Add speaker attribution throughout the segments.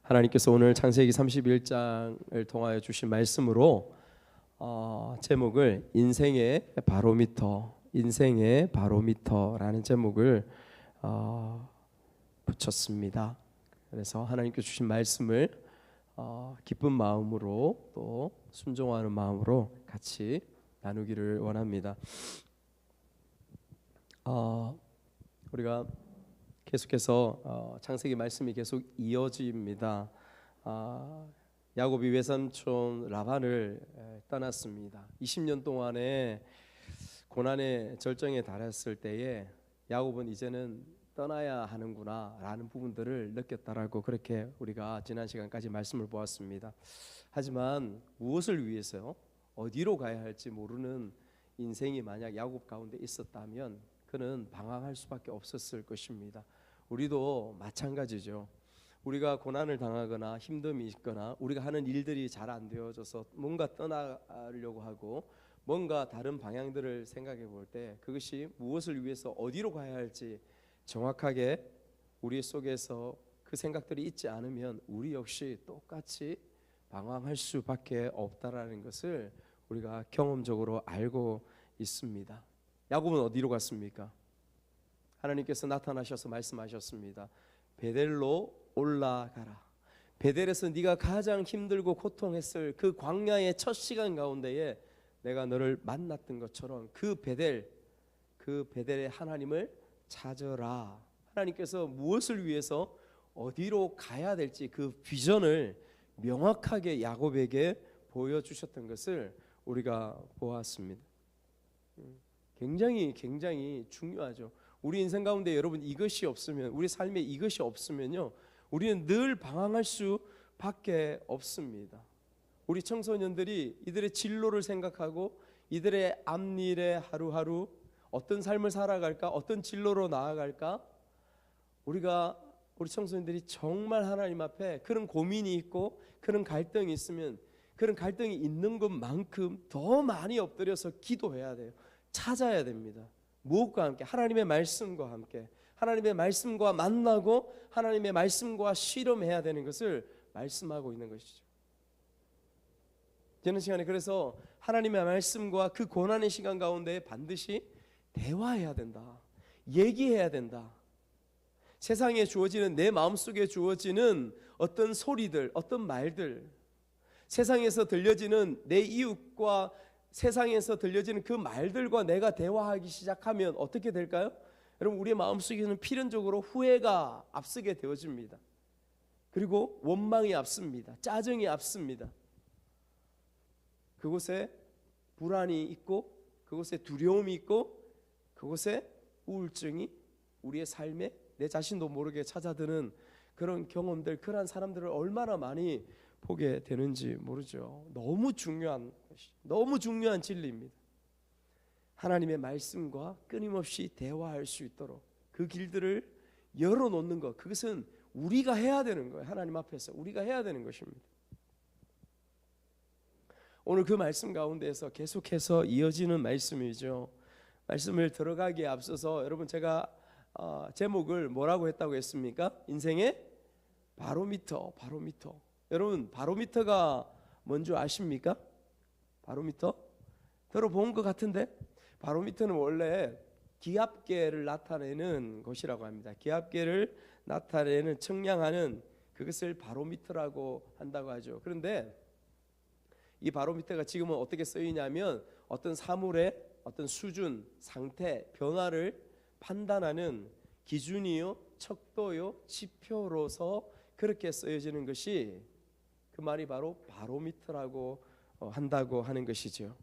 Speaker 1: 하나님께서 오늘 창세기 31장을 통하여 주신 말씀으로 제목을 인생의 바로미터라는 제목을 붙였습니다. 그래서 하나님께서 주신 말씀을 기쁜 마음으로 또 순종하는 마음으로 같이 나누기를 원합니다. 우리가 계속해서 창세기 말씀이 계속 이어집니다. 야곱이 외삼촌 라반을 떠났습니다. 20년 동안의 고난의 절정에 달했을 때에 야곱은 이제는 떠나야 하는구나 라는 부분들을 느꼈다라고 그렇게 우리가 지난 시간까지 말씀을 보았습니다. 하지만 무엇을 위해서 어디로 가야 할지 모르는 인생이 만약 야곱 가운데 있었다면 그는 방황할 수밖에 없었을 것입니다. 우리도 마찬가지죠. 우리가 고난을 당하거나 힘듦이 있거나 우리가 하는 일들이 잘 안 되어져서 뭔가 떠나려고 하고 뭔가 다른 방향들을 생각해 볼 때 그것이 무엇을 위해서 어디로 가야 할지 정확하게 우리 속에서 그 생각들이 있지 않으면 우리 역시 똑같이 방황할 수밖에 없다라는 것을 우리가 경험적으로 알고 있습니다. 야곱은 어디로 갔습니까? 하나님께서 나타나셔서 말씀하셨습니다. 베델로 올라가라. 베델에서 네가 가장 힘들고 고통했을 그 광야의 첫 시간 가운데에 내가 너를 만났던 것처럼 그 베델의 하나님을 찾아라. 하나님께서 무엇을 위해서 어디로 가야 될지 그 비전을 명확하게 야곱에게 보여주셨던 것을 우리가 보았습니다. 굉장히 중요하죠. 우리 인생 가운데 여러분 이것이 없으면, 우리 삶에 이것이 없으면요, 우리는 늘 방황할 수밖에 없습니다. 우리 청소년들이 이들의 진로를 생각하고 이들의 앞일에 하루하루 어떤 삶을 살아갈까, 어떤 진로로 나아갈까, 우리 청소년들이 정말 하나님 앞에 그런 고민이 있고 그런 갈등이 있으면 그런 갈등이 있는 것만큼 더 많이 엎드려서 기도해야 돼요. 찾아야 됩니다. 무엇과 함께? 하나님의 말씀과 함께, 하나님의 말씀과 만나고 하나님의 말씀과 실험해야 되는 것을 말씀하고 있는 것이죠. 지난 시간에 그래서 하나님의 말씀과 그 고난의 시간 가운데 반드시 대화해야 된다, 얘기해야 된다. 세상에 주어지는, 내 마음속에 주어지는 어떤 소리들, 어떤 말들, 세상에서 들려지는 내 이웃과 세상에서 들려지는 그 말들과 내가 대화하기 시작하면 어떻게 될까요? 여러분, 우리의 마음속에는 필연적으로 후회가 앞서게 되어집니다. 그리고 원망이 앞섭니다. 짜증이 앞섭니다. 그곳에 불안이 있고 그곳에 두려움이 있고 그곳에 우울증이 우리의 삶에 내 자신도 모르게 찾아드는 그런 경험들, 그러한 사람들을 얼마나 많이 보게 되는지 모르죠. 너무 중요한 것이, 너무 중요한 진리입니다. 하나님의 말씀과 끊임없이 대화할 수 있도록 그 길들을 열어놓는 것, 그것은 우리가 해야 되는 거예요. 하나님 앞에서 우리가 해야 되는 것입니다. 오늘 그 말씀 가운데에서 계속해서 이어지는 말씀이죠. 말씀을 들어가기에 앞서서 여러분, 제가 제목을 뭐라고 했다고 했습니까? 인생의 바로미터. 여러분, 바로미터가 뭔지 아십니까? 바로미터? 들어본 것 같은데? 바로미터는 원래 기압계를 나타내는 것이라고 합니다. 기압계를 나타내는, 측량하는 그것을 바로미터라고 한다고 하죠. 그런데 이 바로미터가 지금은 어떻게 쓰이냐면 어떤 사물의 어떤 수준, 상태, 변화를 판단하는 기준이요, 척도요, 지표로서 그렇게 쓰여지는 것이, 그 말이 바로 바로미터라고 한다고 하는 것이죠.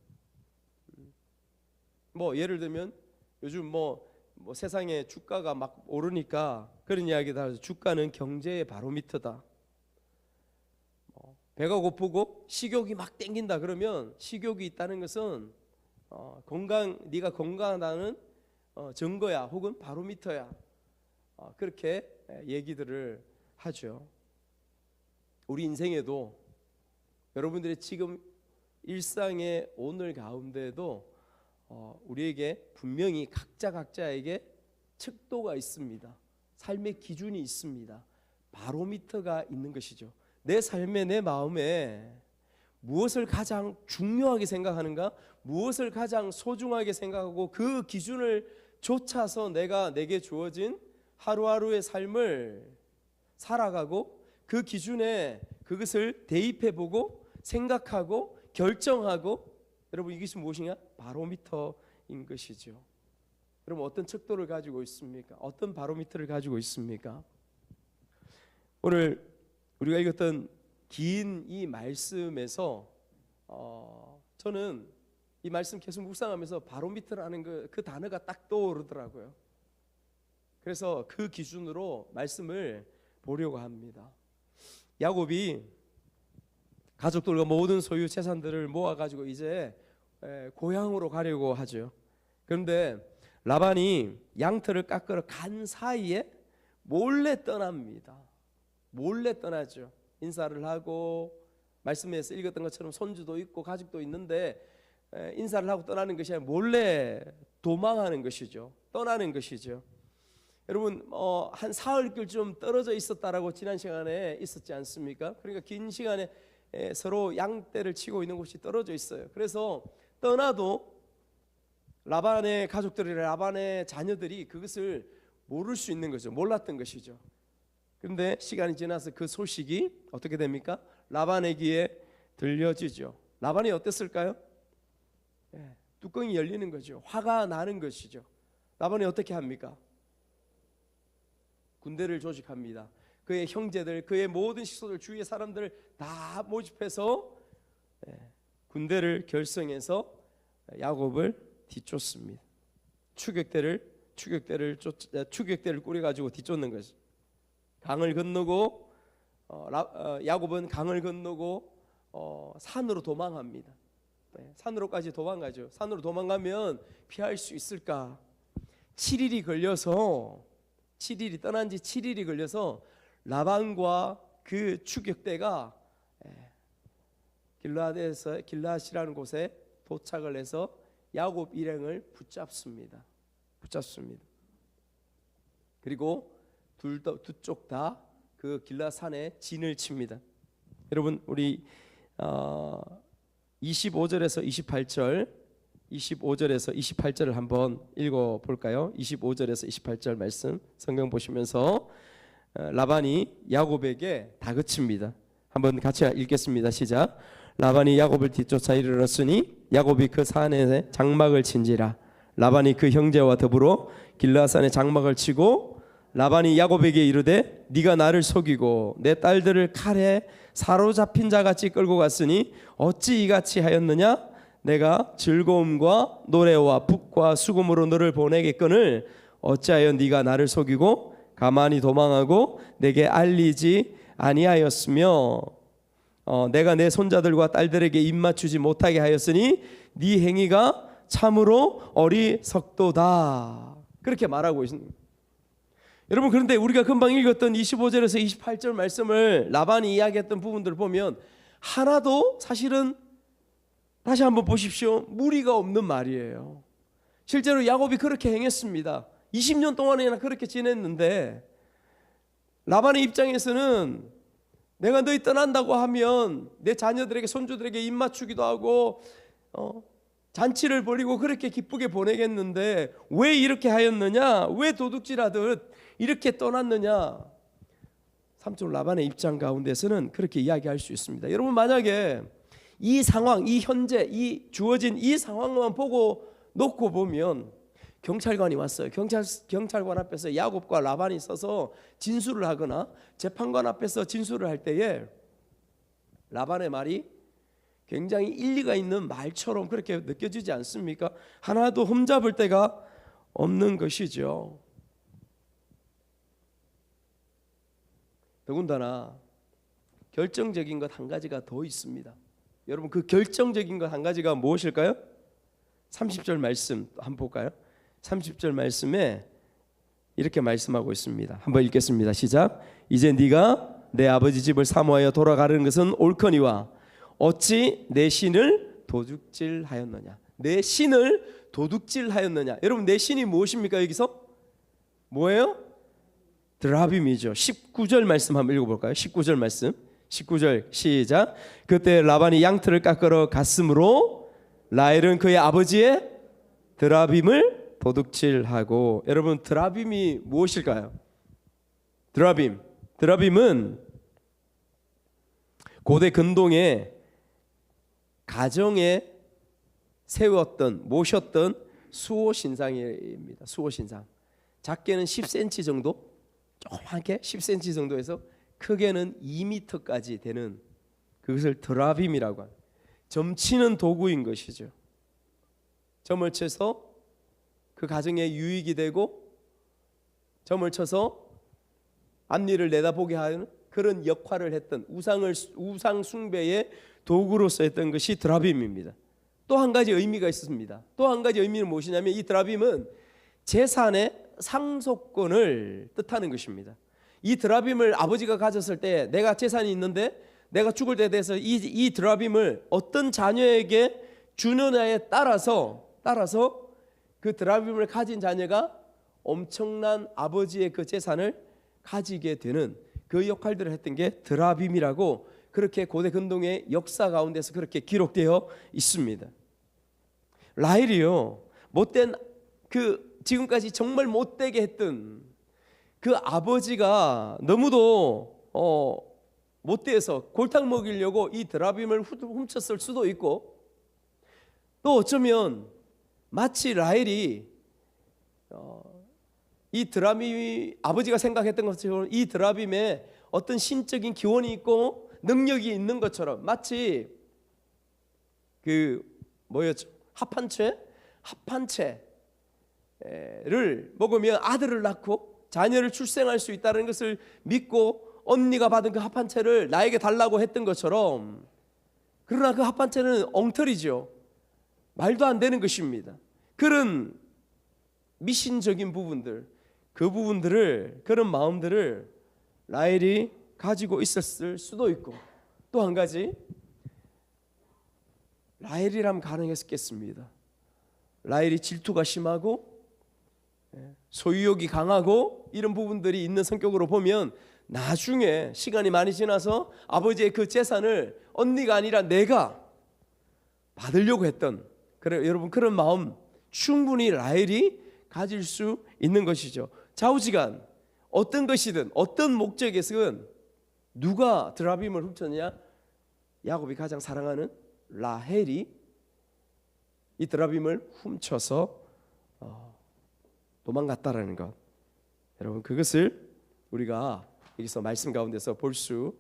Speaker 1: 뭐 예를 들면 요즘 뭐 세상에 주가가 막 오르니까 그런 이야기다 해서 주가는 경제의 바로미터다. 배가 고프고 식욕이 막 땡긴다 그러면 식욕이 있다는 것은 네가 건강하다는 증거야, 혹은 바로미터야. 그렇게 얘기들을 하죠. 우리 인생에도, 여러분들의 지금 일상의 오늘 가운데에도 우리에게 분명히 각자에게 척도가 있습니다. 삶의 기준이 있습니다. 바로미터가 있는 것이죠. 내 삶에, 내 마음에 무엇을 가장 중요하게 생각하는가, 무엇을 가장 소중하게 생각하고 그 기준을 좇아서 내게 주어진 하루하루의 삶을 살아가고 그 기준에 그것을 대입해보고 생각하고 결정하고, 여러분 이것이 무엇이냐? 바로미터인 것이죠. 여러분 어떤 척도를 가지고 있습니까? 어떤 바로미터를 가지고 있습니까? 오늘 우리가 읽었던 긴 이 말씀에서 저는 이 말씀 계속 묵상하면서 바로미터라는 그 단어가 딱 떠오르더라고요. 그래서 그 기준으로 말씀을 보려고 합니다. 야곱이 가족들과 모든 소유 재산들을 모아가지고 이제 고향으로 가려고 하죠. 그런데 라반이 양털을 깎으러 간 사이에 몰래 떠납니다. 몰래 떠나죠. 인사를 하고 말씀에서 읽었던 것처럼 손주도 있고 가족도 있는데 인사를 하고 떠나는 것이 아니라 몰래 도망하는 것이죠. 떠나는 것이죠. 여러분 한 사흘쯤 떨어져 있었다라고 지난 시간에 있었지 않습니까? 그러니까 긴 시간에 서로 양떼를 치고 있는 곳이 떨어져 있어요. 그래서 떠나도 라반의 가족들이, 라반의 자녀들이 그것을 모를 수 있는 거죠. 몰랐던 것이죠. 그런데 시간이 지나서 그 소식이 어떻게 됩니까? 라반의 귀에 들려지죠. 라반이 어땠을까요? 뚜껑이 열리는 거죠. 화가 나는 것이죠. 라반이 어떻게 합니까? 군대를 조직합니다. 그의 형제들, 그의 모든 식소들, 주위의 사람들을 다 모집해서 군대를 결성해서 야곱을 뒤쫓습니다. 추격대를 꾸려가지고 뒤쫓는 거죠. 강을 건너고 야곱은 강을 건너고 산으로 도망합니다. 산으로까지 도망가죠. 산으로 도망가면 피할 수 있을까? 7일이 떠난 지 7일이 걸려서 라반과 그 추격대가 길르앗이라는 곳에 도착을 해서 야곱 일행을 붙잡습니다. 그리고 두 쪽 다 그 길르앗 산에 진을 칩니다. 여러분 우리 25절에서 28절을 한번 읽어 볼까요? 25절에서 28절 말씀 성경 보시면서 라반이 야곱에게 다그칩니다. 한번 같이 읽겠습니다. 시작. 라반이 야곱을 뒤쫓아 이르렀으니 야곱이 그 산에 장막을 친지라. 라반이 그 형제와 더불어 길르앗 산에 장막을 치고 라반이 야곱에게 이르되 네가 나를 속이고 내 딸들을 칼에 사로잡힌 자같이 끌고 갔으니 어찌 이같이 하였느냐? 내가 즐거움과 노래와 북과 수금으로 너를 보내겠거늘 어찌하여 네가 나를 속이고 가만히 도망하고 내게 알리지 아니하였으며 내가 내 손자들과 딸들에게 입맞추지 못하게 하였으니 네 행위가 참으로 어리석도다. 그렇게 말하고 있습니다. 여러분 그런데 우리가 금방 읽었던 25절에서 28절 말씀을 라반이 이야기했던 부분들을 보면 하나도 사실은 다시 한번 보십시오. 무리가 없는 말이에요. 실제로 야곱이 그렇게 행했습니다. 20년 동안이나 그렇게 지냈는데 라반의 입장에서는 내가 너희 떠난다고 하면 내 자녀들에게 손주들에게 입맞추기도 하고 잔치를 벌이고 그렇게 기쁘게 보내겠는데 왜 이렇게 하였느냐? 왜 도둑질하듯 이렇게 떠났느냐? 삼촌 라반의 입장 가운데서는 그렇게 이야기할 수 있습니다. 여러분 만약에 이 상황, 이 현재, 이 주어진 이 상황만 놓고 보면 경찰관이 왔어요. 경찰관 앞에서 야곱과 라반이 서서 진술을 하거나 재판관 앞에서 진술을 할 때에 라반의 말이 굉장히 일리가 있는 말처럼 그렇게 느껴지지 않습니까? 하나도 흠잡을 데가 없는 것이죠. 더군다나 결정적인 것 한 가지가 더 있습니다. 여러분 그 결정적인 것 한 가지가 무엇일까요? 30절 말씀 한번 볼까요? 30절 말씀에 이렇게 말씀하고 있습니다. 한번 읽겠습니다. 시작. 이제 네가 내 아버지 집을 사모하여 돌아가는 것은 옳거니와 어찌 내 신을 도둑질하였느냐? 내 신을 도둑질하였느냐? 여러분 내 신이 무엇입니까? 여기서 뭐예요? 드라빔이죠. 19절 말씀 한번 읽어볼까요? 19절 말씀. 19절 시작. 그때 라반이 양털을 깎으러 갔으므로 라헬은 그의 아버지의 드라빔을 도둑질하고. 여러분, 드라빔이 무엇일까요? 드라빔은 고대 근동의 가정에 모셨던 수호신상입니다. 수호신상. 작게는 10cm 정도, 조그맣게 10cm 정도에서 크게는 2m까지 되는, 그것을 드라빔이라고 합니다. 점치는 도구인 것이죠. 점을 쳐서 그 가정에 유익이 되고, 점을 쳐서 앞니를 내다보게 하는 그런 역할을 했던 우상 숭배의 도구로서 했던 것이 드라빔입니다. 또 한 가지 의미가 있습니다. 또 한 가지 의미는 무엇이냐면, 이 드라빔은 재산의 상속권을 뜻하는 것입니다. 이 드라빔을 아버지가 가졌을 때, 내가 재산이 있는데 내가 죽을 때 돼서 이 드라빔을 어떤 자녀에게 주느냐에 따라서 그 드라빔을 가진 자녀가 엄청난 아버지의 그 재산을 가지게 되는 그 역할들을 했던 게 드라빔이라고, 그렇게 고대 근동의 역사 가운데서 그렇게 기록되어 있습니다. 라헬이요, 못된 지금까지 정말 못되게 했던 그 아버지가 너무도 못돼서 골탕 먹이려고 이 드라빔을 훔쳤을 수도 있고, 또 어쩌면 마치 라헬이 이 드라빔이 아버지가 생각했던 것처럼 이 드라빔에 어떤 신적인 기원이 있고 능력이 있는 것처럼, 마치 합한채를 먹으면 아들을 낳고 자녀를 출생할 수 있다는 것을 믿고 언니가 받은 그 합한채를 나에게 달라고 했던 것처럼, 그러나 그 합한채는 엉터리죠. 말도 안 되는 것입니다. 그런 미신적인 부분들, 그런 마음들을 라헬이 가지고 있었을 수도 있고, 또 한 가지, 라헬이라면 가능했겠습니다. 라헬이 질투가 심하고 소유욕이 강하고 이런 부분들이 있는 성격으로 보면, 나중에 시간이 많이 지나서 아버지의 그 재산을 언니가 아니라 내가 받으려고 했던, 여러분, 그런 마음 충분히 라헬이 가질 수 있는 것이죠. 좌우지간 어떤 것이든 어떤 목적에서는 누가 드라빔을 훔쳤느냐? 야곱이 가장 사랑하는 라헬이 이 드라빔을 훔쳐서 도망갔다라는 것, 여러분, 그것을 우리가 여기서 말씀 가운데서 볼 수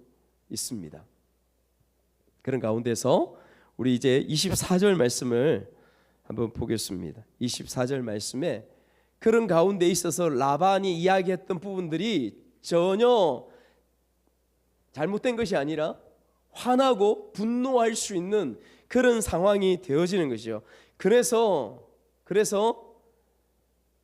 Speaker 1: 있습니다. 그런 가운데서 우리 이제 24절 말씀을 한번 보겠습니다. 24절 말씀에 그런 가운데 있어서 라반이 이야기했던 부분들이 전혀 잘못된 것이 아니라 화나고 분노할 수 있는 그런 상황이 되어지는 것이죠. 그래서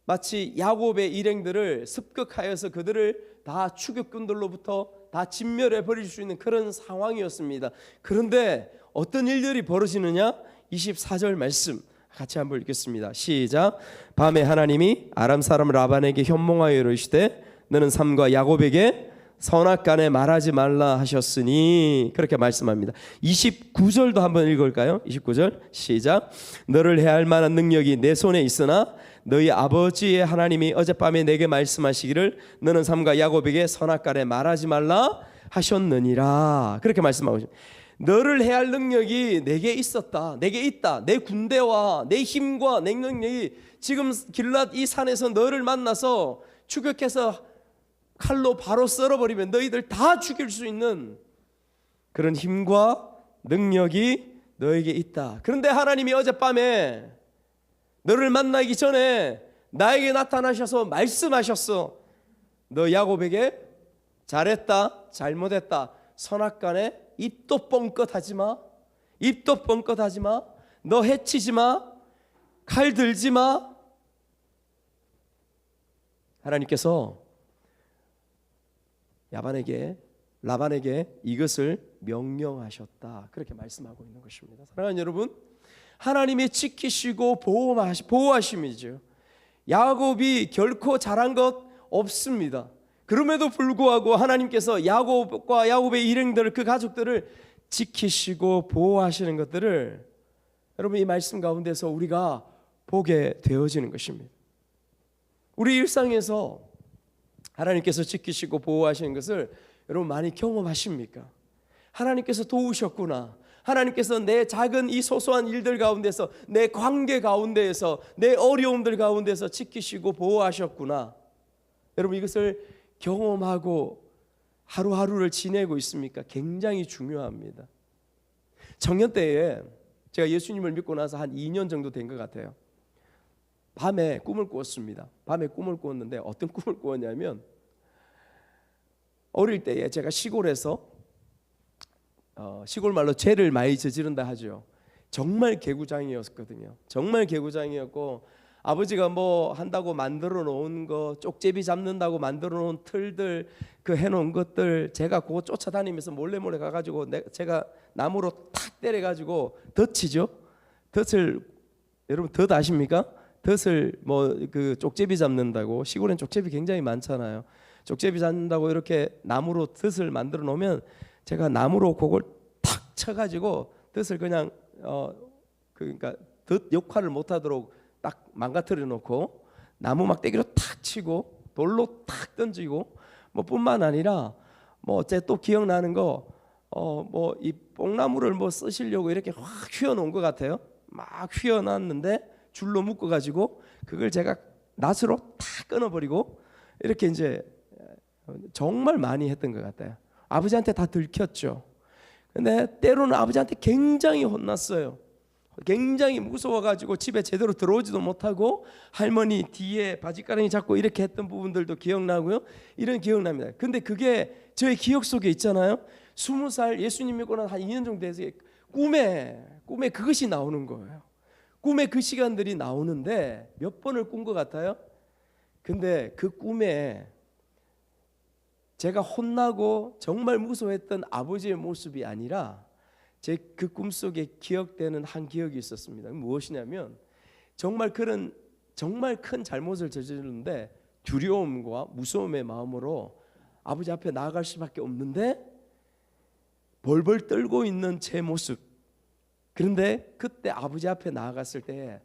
Speaker 1: 마치 야곱의 일행들을 습격하여서 그들을 다 추격꾼들로부터 다 진멸해 버릴 수 있는 그런 상황이었습니다. 그런데 어떤 일들이 벌어지느냐? 24절 말씀 같이 한번 읽겠습니다. 시작. 밤에 하나님이 아람 사람 라반에게 현몽하여 이르시되 너는 삼가 야곱에게 선악간에 말하지 말라 하셨으니, 그렇게 말씀합니다. 29절도 한번 읽을까요? 29절 시작. 너를 해할 만한 능력이 내 손에 있으나 너희 아버지의 하나님이 어젯밤에 내게 말씀하시기를 너는 삼가 야곱에게 선악간에 말하지 말라 하셨느니라, 그렇게 말씀하고 있습니다. 너를 해할 능력이 내게 있었다, 내게 있다. 내 군대와 내 힘과 내 능력이 지금 길랏 이 산에서 너를 만나서 추격해서 칼로 바로 썰어버리면 너희들 다 죽일 수 있는 그런 힘과 능력이 너에게 있다. 그런데 하나님이 어젯밤에 너를 만나기 전에 나에게 나타나셔서 말씀하셨어. 너 야곱에게 잘했다, 잘못했다, 선악간에 입도 뻥끗하지 마, 입도 뻥끗하지 마, 너 해치지 마, 칼 들지 마. 하나님께서 라반에게 이것을 명령하셨다, 그렇게 말씀하고 있는 것입니다. 사랑하는 여러분, 하나님이 지키시고 보호하심이죠. 야곱이 결코 잘한 것 없습니다. 그럼에도 불구하고 하나님께서 야곱과 야곱의 일행들, 그 가족들을 지키시고 보호하시는 것들을 여러분 이 말씀 가운데서 우리가 보게 되어지는 것입니다. 우리 일상에서 하나님께서 지키시고 보호하시는 것을 여러분 많이 경험하십니까? 하나님께서 도우셨구나. 하나님께서 내 작은 이 소소한 일들 가운데서, 내 관계 가운데에서, 내 어려움들 가운데서 지키시고 보호하셨구나. 여러분 이것을 경험하고 하루하루를 지내고 있습니까? 굉장히 중요합니다. 청년 때에 제가 예수님을 믿고 나서 한 2년 정도 된 것 같아요. 밤에 꿈을 꾸었습니다. 밤에 꿈을 꾸었는데 어떤 꿈을 꾸었냐면, 어릴 때에 제가 시골에서 시골 말로 죄를 많이 저지른다 하죠. 정말 개구장이었거든요. 정말 개구장이었고, 아버지가 뭐 한다고 만들어 놓은 거, 쪽제비 잡는다고 만들어 놓은 틀들, 그 해놓은 것들 제가 그거 쫓아다니면서 몰래 가가지고 제가 나무로 탁 때려가지고 덫이죠. 덫을 여러분 덫 아십니까? 덫을 뭐 그 쪽제비 잡는다고, 시골엔 쪽제비 굉장히 많잖아요. 쪽제비 잡는다고 이렇게 나무로 덫을 만들어 놓으면 제가 나무로 그걸 탁 쳐가지고 덫을 그냥 그러니까 덫 역할을 못하도록 딱 망가뜨려 놓고 나무 막대기로 탁 치고 돌로 탁 던지고, 뭐 뿐만 아니라 뭐 제 또 기억나는 거 뭐 이 뽕나무를 뭐 쓰시려고 이렇게 확 휘어 놓은 것 같아요. 막 휘어 놨는데 줄로 묶어 가지고 그걸 제가 낫으로 탁 끊어 버리고 이렇게 이제 정말 많이 했던 것 같아요. 아버지한테 다 들켰죠. 근데 때로는 아버지한테 굉장히 혼났어요. 굉장히 무서워가지고 집에 제대로 들어오지도 못하고 할머니 뒤에 바지가랑이 잡고 이렇게 했던 부분들도 기억나고요. 이런 기억납니다. 근데 그게 저의 기억 속에 있잖아요. 20살 예수님 믿고 나서 한 2년 정도 돼서 꿈에 그것이 나오는 거예요. 꿈에 그 시간들이 나오는데 몇 번을 꾼 것 같아요. 근데 그 꿈에 제가 혼나고 정말 무서워했던 아버지의 모습이 아니라 제 그 꿈속에 기억되는 한 기억이 있었습니다. 무엇이냐면 정말 큰 잘못을 저지르는데 두려움과 무서움의 마음으로 아버지 앞에 나아갈 수밖에 없는데 벌벌 떨고 있는 제 모습. 그런데 그때 아버지 앞에 나아갔을 때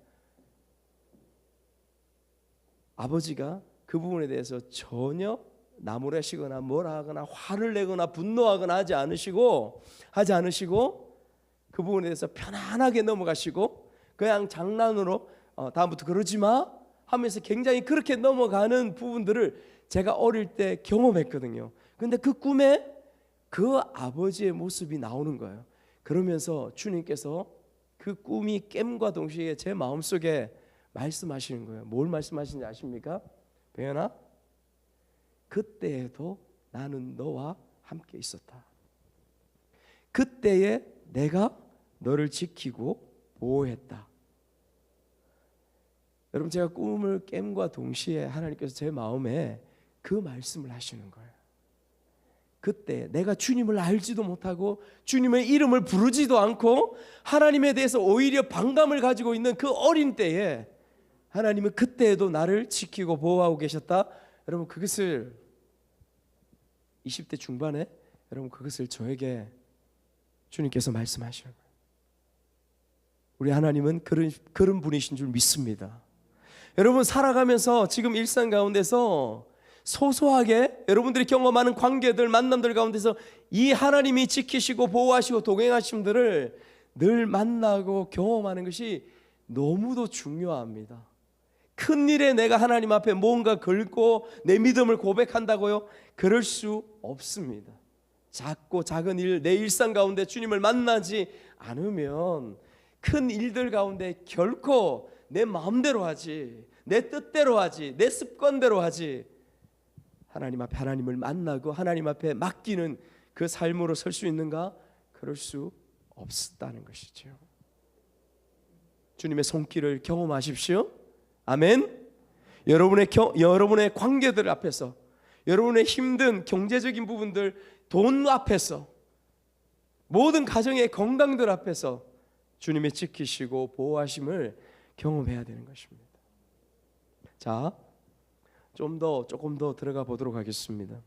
Speaker 1: 아버지가 그 부분에 대해서 전혀 나무라시거나 뭐라 하거나 화를 내거나 분노하거나 하지 않으시고 그 부분에 대해서 편안하게 넘어가시고 그냥 장난으로 다음부터 그러지 마 하면서 굉장히 그렇게 넘어가는 부분들을 제가 어릴 때 경험했거든요. 근데 그 꿈에 그 아버지의 모습이 나오는 거예요. 그러면서 주님께서 그 꿈이 깸과 동시에 제 마음속에 말씀하시는 거예요. 뭘 말씀하시는지 아십니까? 배연아, 그때에도 나는 너와 함께 있었다. 그때에 내가 너를 지키고 보호했다. 여러분, 제가 꿈을 깸과 동시에 하나님께서 제 마음에 그 말씀을 하시는 거예요. 그때 내가 주님을 알지도 못하고 주님의 이름을 부르지도 않고 하나님에 대해서 오히려 반감을 가지고 있는 그 어린 때에 하나님은 그때에도 나를 지키고 보호하고 계셨다. 여러분, 그것을 20대 중반에 여러분 그것을 저에게 주님께서 말씀하시는 거예요. 우리 하나님은 그런 분이신 줄 믿습니다. 여러분, 살아가면서 지금 일상 가운데서 소소하게 여러분들이 경험하는 관계들, 만남들 가운데서 이 하나님이 지키시고 보호하시고 동행하심들을 늘 만나고 경험하는 것이 너무도 중요합니다. 큰일에 내가 하나님 앞에 뭔가 걸고 내 믿음을 고백한다고요? 그럴 수 없습니다. 작고 작은 일, 내 일상 가운데 주님을 만나지 않으면 큰 일들 가운데 결코 내 마음대로 하지, 내 뜻대로 하지, 내 습관대로 하지, 하나님 앞에 하나님을 만나고 하나님 앞에 맡기는 그 삶으로 설 수 있는가? 그럴 수 없다는 것이죠. 주님의 손길을 경험하십시오. 아멘. 여러분의 관계들 앞에서, 여러분의 힘든 경제적인 부분들, 돈 앞에서, 모든 가정의 건강들 앞에서 주님의 지키시고 보호하심을 경험해야 되는 것입니다. 자, 조금 더 들어가 보도록 하겠습니다.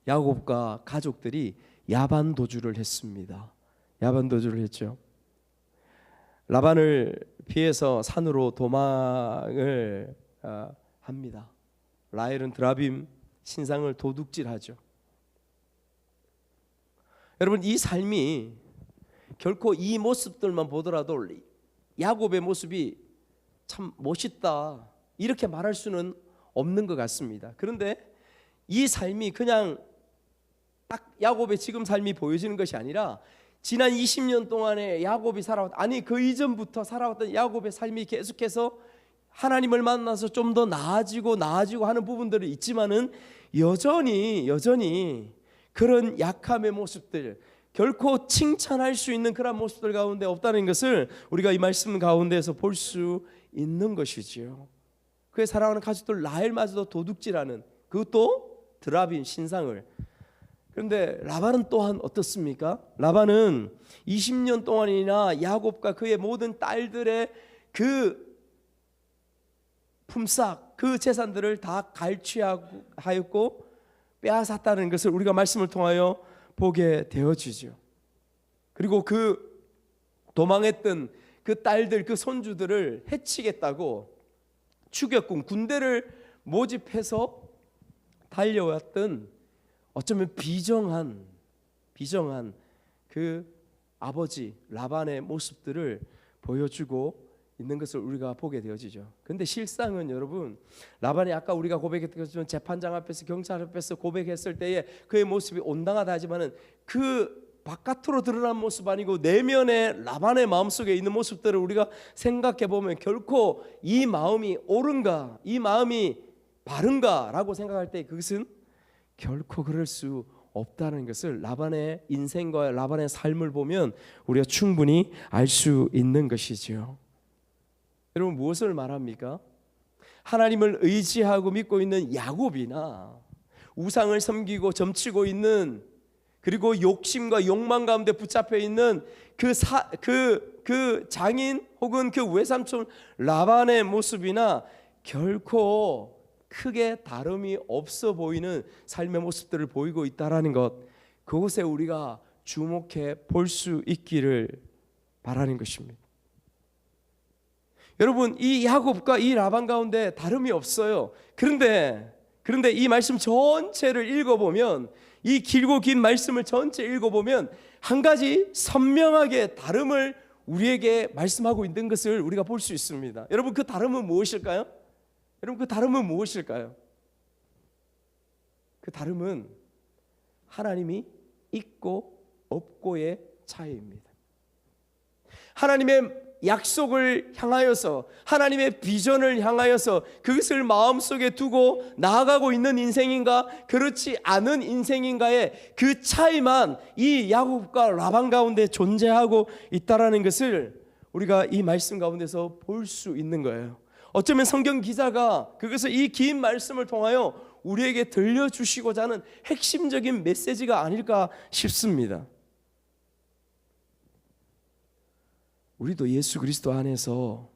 Speaker 1: 야곱과 가족들이 야반 도주를 했습니다. 야반 도주를 했죠. 라반을 피해서 산으로 도망을 합니다. 라헬은 드라빔 신상을 도둑질하죠. 여러분, 이 삶이 결코 이 모습들만 보더라도 야곱의 모습이 참 멋있다 이렇게 말할 수는 없는 것 같습니다. 그런데 이 삶이 그냥 딱 야곱의 지금 삶이 보여지는 것이 아니라 지난 20년 동안에 야곱이 그 이전부터 살아왔던 야곱의 삶이 계속해서 하나님을 만나서 좀 더 나아지고 하는 부분들이 있지만은 여전히 그런 약함의 모습들, 결코 칭찬할 수 있는 그런 모습들 가운데 없다는 것을 우리가 이 말씀 가운데서 볼 수 있는 것이지요. 그의 사랑하는 가족들 라헬마저도 도둑질하는, 그것도 드라빔 신상을. 그런데 라반은 또한 어떻습니까? 라반은 20년 동안이나 야곱과 그의 모든 딸들의 그 품삯, 그 재산들을 다 갈취하였고 빼앗았다는 것을 우리가 말씀을 통하여 보게 되어지죠. 그리고 그 도망했던 그 딸들, 그 손주들을 해치겠다고 추격군, 군대를 모집해서 달려왔던 어쩌면 비정한 그 아버지 라반의 모습들을 보여주고 있는 것을 우리가 보게 되어지죠. 그런데 실상은 여러분, 라반이 아까 우리가 고백했던 것처럼 재판장 앞에서, 경찰 앞에서 고백했을 때에 그의 모습이 온당하다 하지만은 그 바깥으로 드러난 모습 아니고 내면의 라반의 마음속에 있는 모습들을 우리가 생각해 보면 결코 이 마음이 옳은가, 이 마음이 바른가라고 생각할 때 그것은 결코 그럴 수 없다는 것을 라반의 인생과 라반의 삶을 보면 우리가 충분히 알 수 있는 것이지요. 여러분, 무엇을 말합니까? 하나님을 의지하고 믿고 있는 야곱이나 우상을 섬기고 점치고 있는, 그리고 욕심과 욕망 가운데 붙잡혀 있는 그 장인 혹은 그 외삼촌 라반의 모습이나 결코 크게 다름이 없어 보이는 삶의 모습들을 보이고 있다라는 것, 그곳에 우리가 주목해 볼 수 있기를 바라는 것입니다. 여러분, 이 야곱과 이 라반 가운데 다름이 없어요. 그런데 이 말씀 전체를 읽어보면, 이 길고 긴 말씀을 전체 읽어보면 한 가지 선명하게 다름을 우리에게 말씀하고 있는 것을 우리가 볼 수 있습니다. 여러분, 그 다름은 무엇일까요? 그 다름은 하나님이 있고 없고의 차이입니다. 하나님의 약속을 향하여서, 하나님의 비전을 향하여서 그것을 마음속에 두고 나아가고 있는 인생인가, 그렇지 않은 인생인가의 그 차이만 이 야곱과 라반 가운데 존재하고 있다라는 것을 우리가 이 말씀 가운데서 볼 수 있는 거예요. 어쩌면 성경 기자가 그것을 이 긴 말씀을 통하여 우리에게 들려주시고자 하는 핵심적인 메시지가 아닐까 싶습니다. 우리도 예수 그리스도 안에서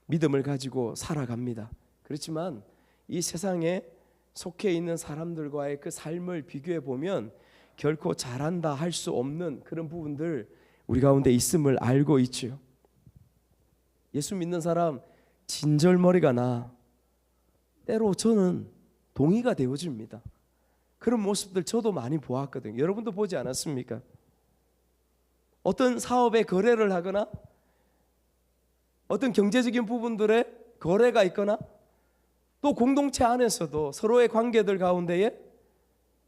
Speaker 1: 믿음을 가지고 살아갑니다. 그렇지만 이 세상에 속해 있는 사람들과의 그 삶을 비교해 보면 결코 잘한다 할 수 없는 그런 부분들 우리 가운데 있음을 알고 있죠. 예수 믿는 사람 진절머리가 나, 때로 저는 동의가 되어집니다. 그런 모습들 저도 많이 보았거든요. 여러분도 보지 않았습니까? 어떤 사업에 거래를 하거나 어떤 경제적인 부분들에 거래가 있거나 또 공동체 안에서도 서로의 관계들 가운데에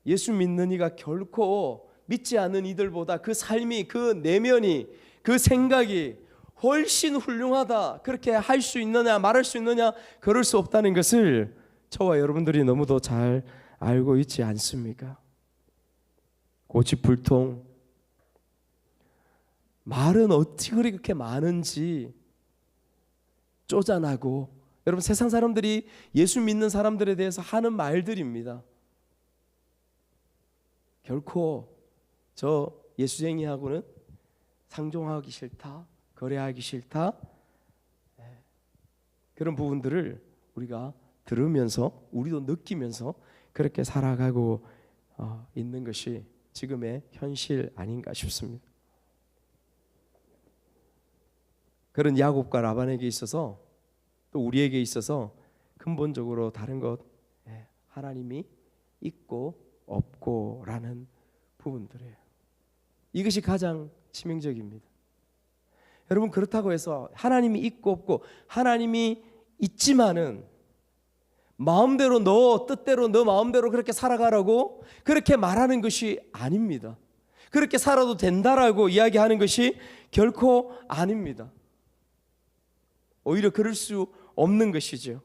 Speaker 1: 예수 믿는 이가 결코 믿지 않는 이들보다 그 삶이, 그 내면이, 그 생각이 훨씬 훌륭하다, 그렇게 할 수 있느냐, 말할 수 있느냐, 그럴 수 없다는 것을 저와 여러분들이 너무도 잘 알고 있지 않습니까? 고집불통, 말은 어찌 그렇게 많은지 쪼잔하고, 여러분 세상 사람들이 예수 믿는 사람들에 대해서 하는 말들입니다. 결코 저 예수쟁이하고는 상종하기 싫다, 거래하기 싫다, 그런 부분들을 우리가 들으면서 우리도 느끼면서 그렇게 살아가고 있는 것이 지금의 현실 아닌가 싶습니다. 그런 야곱과 라반에게 있어서 또 우리에게 있어서 근본적으로 다른 것, 하나님이 있고 없고 라는 부분들이에요. 이것이 가장 치명적입니다. 여러분, 그렇다고 해서 하나님이 있고 없고, 하나님이 있지만은 마음대로 너 뜻대로 너 마음대로 그렇게 살아가라고 그렇게 말하는 것이 아닙니다. 그렇게 살아도 된다라고 이야기하는 것이 결코 아닙니다. 오히려 그럴 수 없는 것이죠.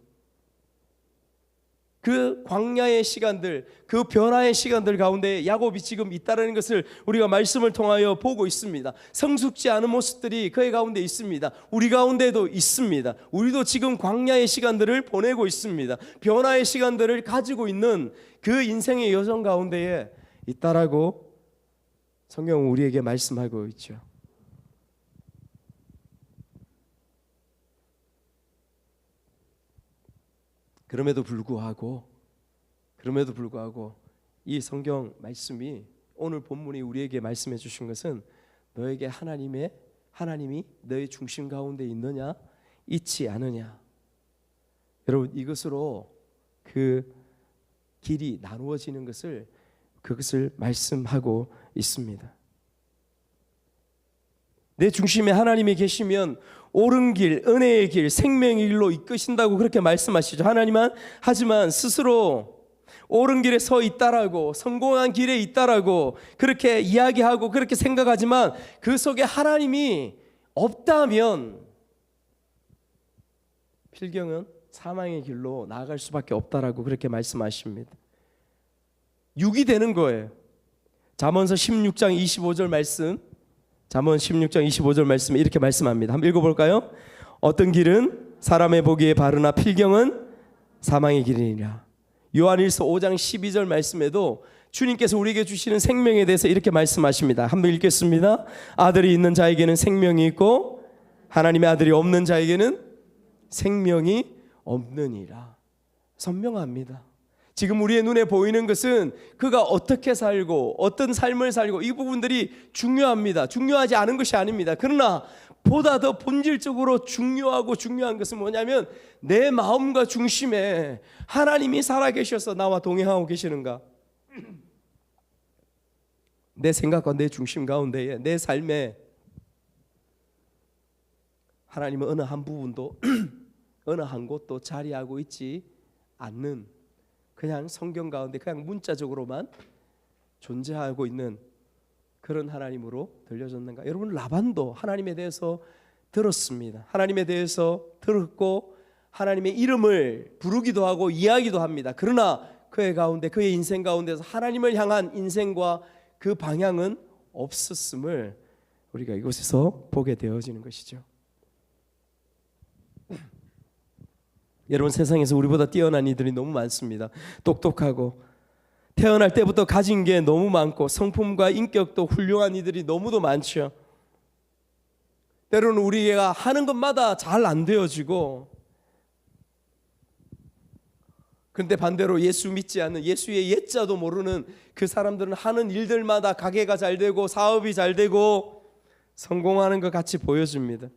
Speaker 1: 그 광야의 시간들, 그 변화의 시간들 가운데 야곱이 지금 있다는 것을 우리가 말씀을 통하여 보고 있습니다. 성숙지 않은 모습들이 그의 가운데 있습니다. 우리 가운데도 있습니다. 우리도 지금 광야의 시간들을 보내고 있습니다. 변화의 시간들을 가지고 있는 그 인생의 여정 가운데에 있다라고 성경은 우리에게 말씀하고 있죠. 그럼에도 불구하고 이 성경 말씀이, 오늘 본문이 우리에게 말씀해 주신 것은 너에게 하나님이 너의 중심 가운데 있느냐 있지 않느냐. 여러분, 이것으로 그 길이 나누어지는 그것을 말씀하고 있습니다. 내 중심에 하나님이 계시면 옳은 길, 은혜의 길, 생명의 길로 이끄신다고 그렇게 말씀하시죠. 하지만 스스로 옳은 길에 서 있다라고, 성공한 길에 있다라고 그렇게 이야기하고 그렇게 생각하지만 그 속에 하나님이 없다면 필경은 사망의 길로 나아갈 수밖에 없다라고 그렇게 말씀하십니다. 육이 되는 거예요. 잠언서 16장 25절 말씀, 잠언 16장 25절 말씀에 이렇게 말씀합니다. 한번 읽어볼까요? 어떤 길은 사람의 보기에 바르나 필경은 사망의 길이니라. 요한일서 5장 12절 말씀에도 주님께서 우리에게 주시는 생명에 대해서 이렇게 말씀하십니다. 한번 읽겠습니다. 아들이 있는 자에게는 생명이 있고 하나님의 아들이 없는 자에게는 생명이 없느니라. 선명합니다. 지금 우리의 눈에 보이는 것은 그가 어떻게 살고 어떤 삶을 살고 이 부분들이 중요합니다. 중요하지 않은 것이 아닙니다. 그러나 보다 더 본질적으로 중요한 것은 뭐냐면 내 마음과 중심에 하나님이 살아계셔서 나와 동행하고 계시는가. 내 생각과 내 중심 가운데에 내 삶에 하나님은 어느 한 부분도 어느 한 곳도 자리하고 있지 않는, 그냥 성경 가운데 그냥 문자적으로만 존재하고 있는 그런 하나님으로 들려졌는가? 여러분, 라반도 하나님에 대해서 들었습니다. 하나님에 대해서 들었고 하나님의 이름을 부르기도 하고 이야기도 합니다. 그러나 그의 가운데, 그의 인생 가운데서 하나님을 향한 인생과 그 방향은 없었음을 우리가 이곳에서 보게 되어지는 것이죠. 여러분, 세상에서 우리보다 뛰어난 이들이 너무 많습니다. 똑똑하고 태어날 때부터 가진 게 너무 많고 성품과 인격도 훌륭한 이들이 너무도 많죠. 때로는 우리가 하는 것마다 잘 안 되어지고, 그런데 반대로 예수 믿지 않는, 예수의 옛자도 모르는 그 사람들은 하는 일들마다 가게가 잘 되고 사업이 잘 되고 성공하는 것 같이 보여집니다.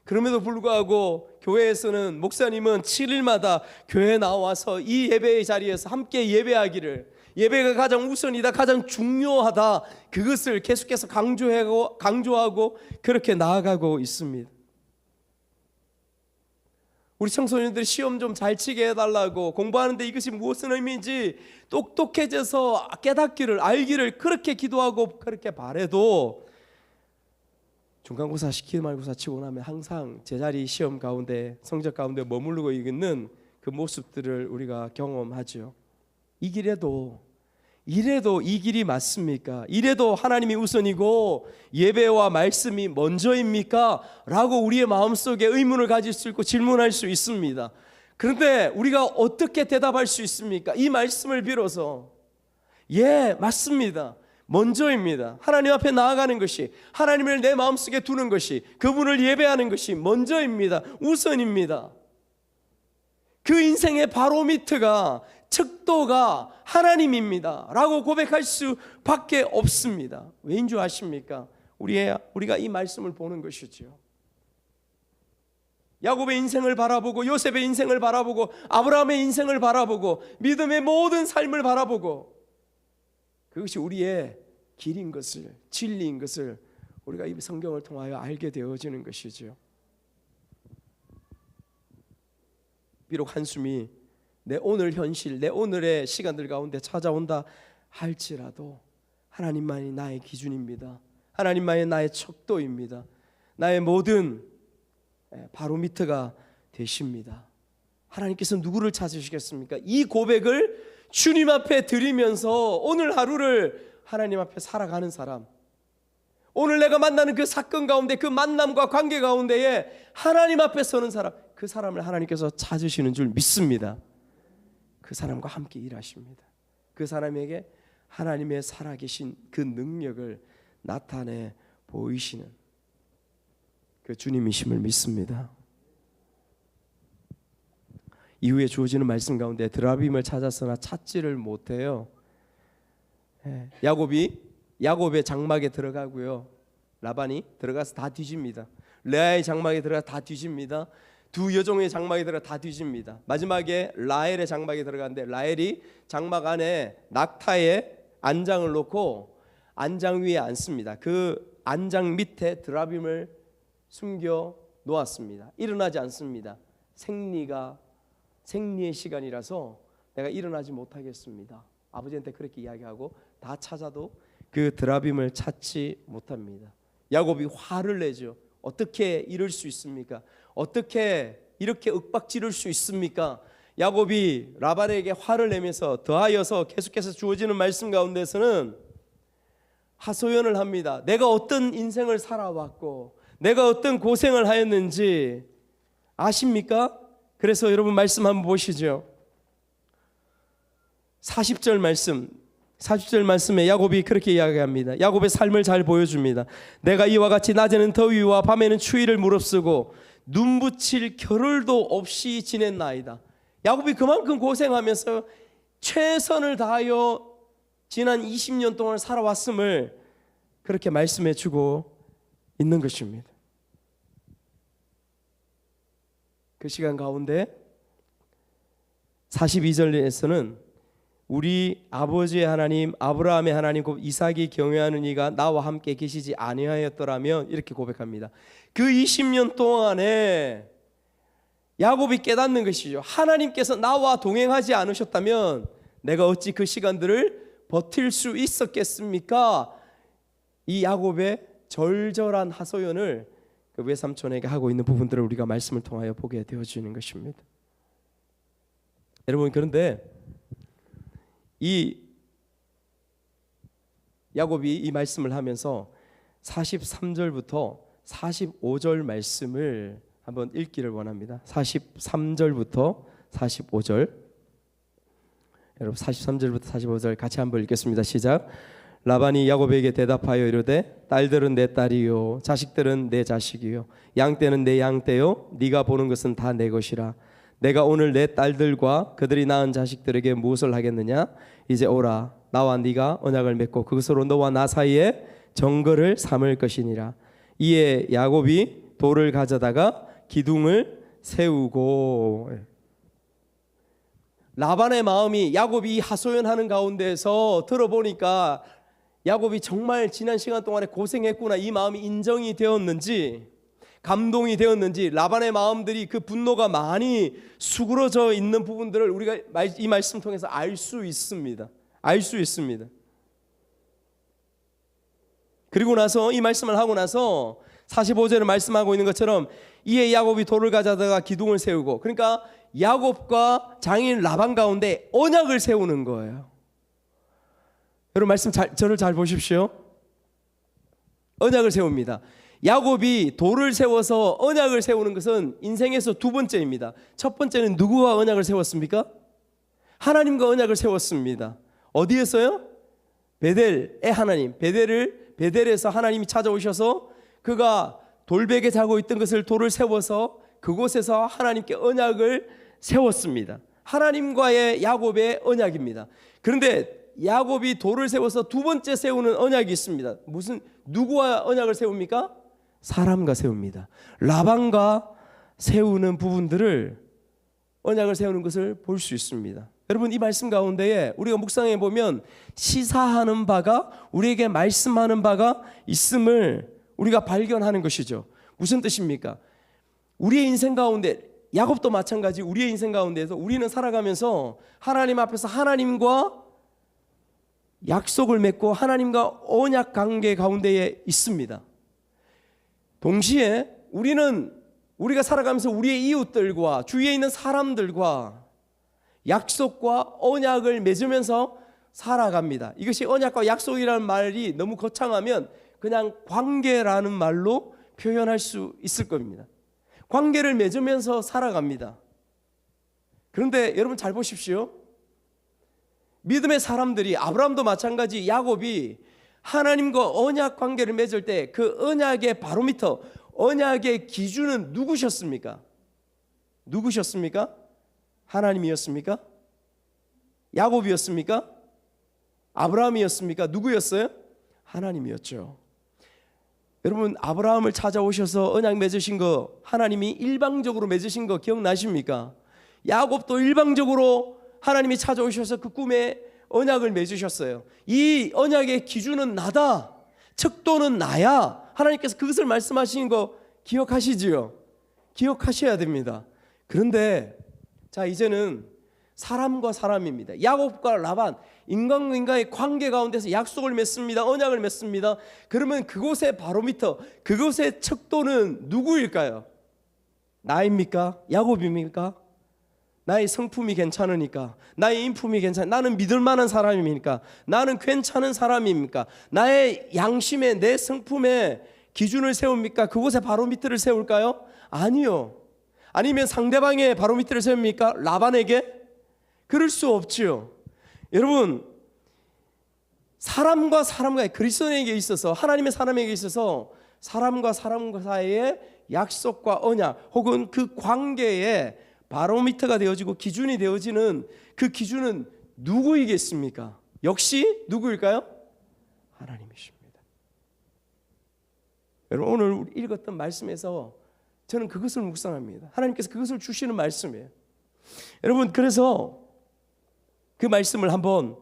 Speaker 1: 그럼에도 불구하고 교회에서는, 목사님은 7일마다 교회에 나와서 이 예배의 자리에서 함께 예배하기를, 예배가 가장 우선이다, 가장 중요하다, 그것을 계속해서 강조하고 그렇게 나아가고 있습니다. 우리 청소년들이 시험 좀 잘 치게 해달라고, 공부하는데 이것이 무엇의 의미인지 똑똑해져서 깨닫기를, 알기를 그렇게 기도하고 그렇게 바래도 중간고사 기말고사 치고 나면 항상 제자리 시험 가운데, 성적 가운데 머무르고 있는 그 모습들을 우리가 경험하죠. 이래도 이 길이 맞습니까? 이래도 하나님이 우선이고 예배와 말씀이 먼저입니까? 라고 우리의 마음속에 의문을 가질 수 있고 질문할 수 있습니다. 그런데 우리가 어떻게 대답할 수 있습니까? 이 말씀을 빌어서, 예, 맞습니다. 먼저입니다. 하나님 앞에 나아가는 것이, 하나님을 내 마음속에 두는 것이, 그분을 예배하는 것이 먼저입니다. 우선입니다. 그 인생의 바로미터가, 척도가 하나님입니다 라고 고백할 수밖에 없습니다. 왜인 줄 아십니까? 우리가 이 말씀을 보는 것이죠. 야곱의 인생을 바라보고, 요셉의 인생을 바라보고, 아브라함의 인생을 바라보고, 믿음의 모든 삶을 바라보고, 그것이 우리의 길인 것을, 진리인 것을 우리가 이 성경을 통하여 알게 되어지는 것이죠. 비록 한숨이 내 오늘 현실, 내 오늘의 시간들 가운데 찾아온다 할지라도 하나님만이 나의 기준입니다. 하나님만이 나의 척도입니다. 나의 모든 바로미터가 되십니다. 하나님께서 누구를 찾으시겠습니까? 이 고백을 주님 앞에 드리면서 오늘 하루를 하나님 앞에 살아가는 사람, 오늘 내가 만나는 그 사건 가운데, 그 만남과 관계 가운데에 하나님 앞에 서는 사람, 그 사람을 하나님께서 찾으시는 줄 믿습니다. 그 사람과 함께 일하십니다. 그 사람에게 하나님의 살아계신 그 능력을 나타내 보이시는 그 주님이심을 믿습니다. 이후에 주어지는 말씀 가운데 드라빔을 찾았으나 찾지를 못해요. 야곱의 장막에 들어가고요, 라반이 들어가서 다 뒤집니다. 레아의 장막에 들어가서 다 뒤집니다. 두 여종의 장막에 들어가 다 뒤집니다. 마지막에 라헬의 장막에 들어가는데 라헬이 장막 안에 낙타에 안장을 놓고 안장 위에 앉습니다. 그 안장 밑에 드라빔을 숨겨 놓았습니다. 일어나지 않습니다. 생리의 시간이라서 내가 일어나지 못하겠습니다. 아버지한테 그렇게 이야기하고 다 찾아도 그 드라빔을 찾지 못합니다. 야곱이 화를 내죠. 어떻게 이럴 수 있습니까? 어떻게 이렇게 윽박지를 수 있습니까? 야곱이 라반에게 화를 내면서 더하여서 계속해서 주어지는 말씀 가운데서는 하소연을 합니다. 내가 어떤 인생을 살아왔고 내가 어떤 고생을 하였는지 아십니까? 그래서 여러분 말씀 한번 보시죠. 40절 말씀에 야곱이 그렇게 이야기합니다. 야곱의 삶을 잘 보여줍니다. 내가 이와 같이 낮에는 더위와 밤에는 추위를 무릅쓰고 눈 붙일 겨를도 없이 지냈나이다. 야곱이 그만큼 고생하면서 최선을 다하여 지난 20년 동안 살아왔음을 그렇게 말씀해 주고 있는 것입니다. 그 시간 가운데 42절에서는 우리 아버지의 하나님 아브라함의 하나님 곧 이삭이 경외하는 이가 나와 함께 계시지 아니하였더라면 이렇게 고백합니다. 그 20년 동안에 야곱이 깨닫는 것이죠. 하나님께서 나와 동행하지 않으셨다면 내가 어찌 그 시간들을 버틸 수 있었겠습니까? 이 야곱의 절절한 하소연을 그 외삼촌에게 하고 있는 부분들을 우리가 말씀을 통하여 보게 되어지는 것입니다. 여러분, 그런데 이 야곱이 이 말씀을 하면서 43절부터 45절 말씀을 한번 읽기를 원합니다. 43절부터 45절, 여러분 43절부터 45절 같이 한번 읽겠습니다. 시작. 라반이 야곱에게 대답하여 이르되 딸들은 내 딸이요 자식들은 내 자식이요 양떼는 내 양떼요 네가 보는 것은 다 내 것이라. 내가 오늘 내 딸들과 그들이 낳은 자식들에게 무엇을 하겠느냐? 이제 오라, 나와 네가 언약을 맺고 그것으로 너와 나 사이에 정거를 삼을 것이니라. 이에 야곱이 돌을 가져다가 기둥을 세우고. 라반의 마음이 야곱이 하소연하는 가운데서 들어보니까 야곱이 정말 지난 시간 동안에 고생했구나, 이 마음이 인정이 되었는지 감동이 되었는지 라반의 마음들이 그 분노가 많이 수그러져 있는 부분들을 우리가 이 말씀 통해서 알 수 있습니다. 그리고 나서 이 말씀을 하고 나서 45절에 말씀하고 있는 것처럼 이에 야곱이 돌을 가져다가 기둥을 세우고, 그러니까 야곱과 장인 라반 가운데 언약을 세우는 거예요. 여러분 말씀 저를 잘 보십시오. 언약을 세웁니다. 야곱이 돌을 세워서 언약을 세우는 것은 인생에서 두 번째입니다. 첫 번째는 누구와 언약을 세웠습니까? 하나님과 언약을 세웠습니다. 어디에서요? 베델의 하나님, 베델에서 하나님이 찾아오셔서 그가 돌베개 자고 있던 것을 돌을 세워서 그곳에서 하나님께 언약을 세웠습니다. 하나님과의 야곱의 언약입니다. 그런데 야곱이 돌을 세워서 두 번째 세우는 언약이 있습니다. 누구와 언약을 세웁니까? 사람과 세웁니다. 라반과 세우는 부분들을 언약을 세우는 것을 볼 수 있습니다. 여러분, 이 말씀 가운데에 우리가 묵상해 보면 시사하는 바가, 우리에게 말씀하는 바가 있음을 우리가 발견하는 것이죠. 무슨 뜻입니까? 우리의 인생 가운데, 야곱도 마찬가지, 우리의 인생 가운데에서 우리는 살아가면서 하나님 앞에서 하나님과 약속을 맺고 하나님과 언약 관계 가운데에 있습니다. 동시에 우리가 살아가면서 우리의 이웃들과 주위에 있는 사람들과 약속과 언약을 맺으면서 살아갑니다. 이것이 언약과 약속이라는 말이 너무 거창하면 그냥 관계라는 말로 표현할 수 있을 겁니다. 관계를 맺으면서 살아갑니다. 그런데 여러분 잘 보십시오. 믿음의 사람들이, 아브라함도 마찬가지, 야곱이 하나님과 언약 관계를 맺을 때 그 언약의 바로미터, 언약의 기준은 누구셨습니까? 누구셨습니까? 하나님이었습니까? 야곱이었습니까? 아브라함이었습니까? 누구였어요? 하나님이었죠. 여러분, 아브라함을 찾아오셔서 언약 맺으신 거, 하나님이 일방적으로 맺으신 거 기억나십니까? 야곱도 일방적으로 하나님이 찾아오셔서 그 꿈에 언약을 맺으셨어요. 이 언약의 기준은 나다, 척도는 나야. 하나님께서 그것을 말씀하시는 거 기억하시지요? 기억하셔야 됩니다. 그런데 자, 이제는 사람과 사람입니다. 야곱과 라반, 인간과 인간의 관계 가운데서 약속을 맺습니다. 언약을 맺습니다. 그러면 그곳의 바로미터, 그곳의 척도는 누구일까요? 나입니까? 야곱입니까? 나의 성품이 괜찮으니까, 나의 인품이 나는 믿을 만한 사람입니까? 나는 괜찮은 사람입니까? 나의 양심에, 내 성품에 기준을 세웁니까? 그곳에 바로미터를 세울까요? 아니요. 아니면 상대방의 바로미터를 세웁니까? 라반에게? 그럴 수 없지요. 여러분, 사람과 사람과의, 그리스도인에게 있어서, 하나님의 사람에게 있어서 사람과 사람과 사이의 약속과 언약, 혹은 그 관계에 바로미터가 되어지고 기준이 되어지는 그 기준은 누구이겠습니까? 역시 누구일까요? 하나님이십니다. 여러분, 오늘 읽었던 말씀에서 저는 그것을 묵상합니다. 하나님께서 그것을 주시는 말씀이에요. 여러분, 그래서 그 말씀을 한번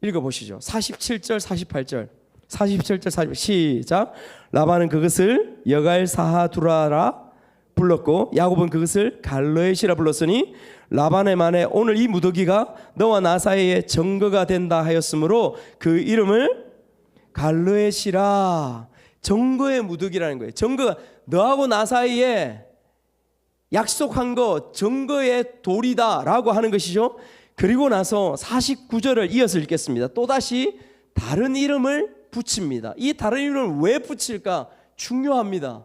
Speaker 1: 읽어보시죠. 47절 48절 47절 48절 시작. 라반은 그것을 여갈사하두라라 불렀고 야곱은 그것을 갈르엣이라 불렀으니 라반의 말에 오늘 이 무더기가 너와 나 사이에 증거가 된다 하였으므로 그 이름을 갈르엣이라. 증거의 무더기라는 거예요. 증거가 너하고 나 사이에 약속한 거 증거의 돌이다 라고 하는 것이죠. 그리고 나서 49절을 이어서 읽겠습니다. 또다시 다른 이름을 붙입니다. 이 다른 이름을 왜 붙일까? 중요합니다.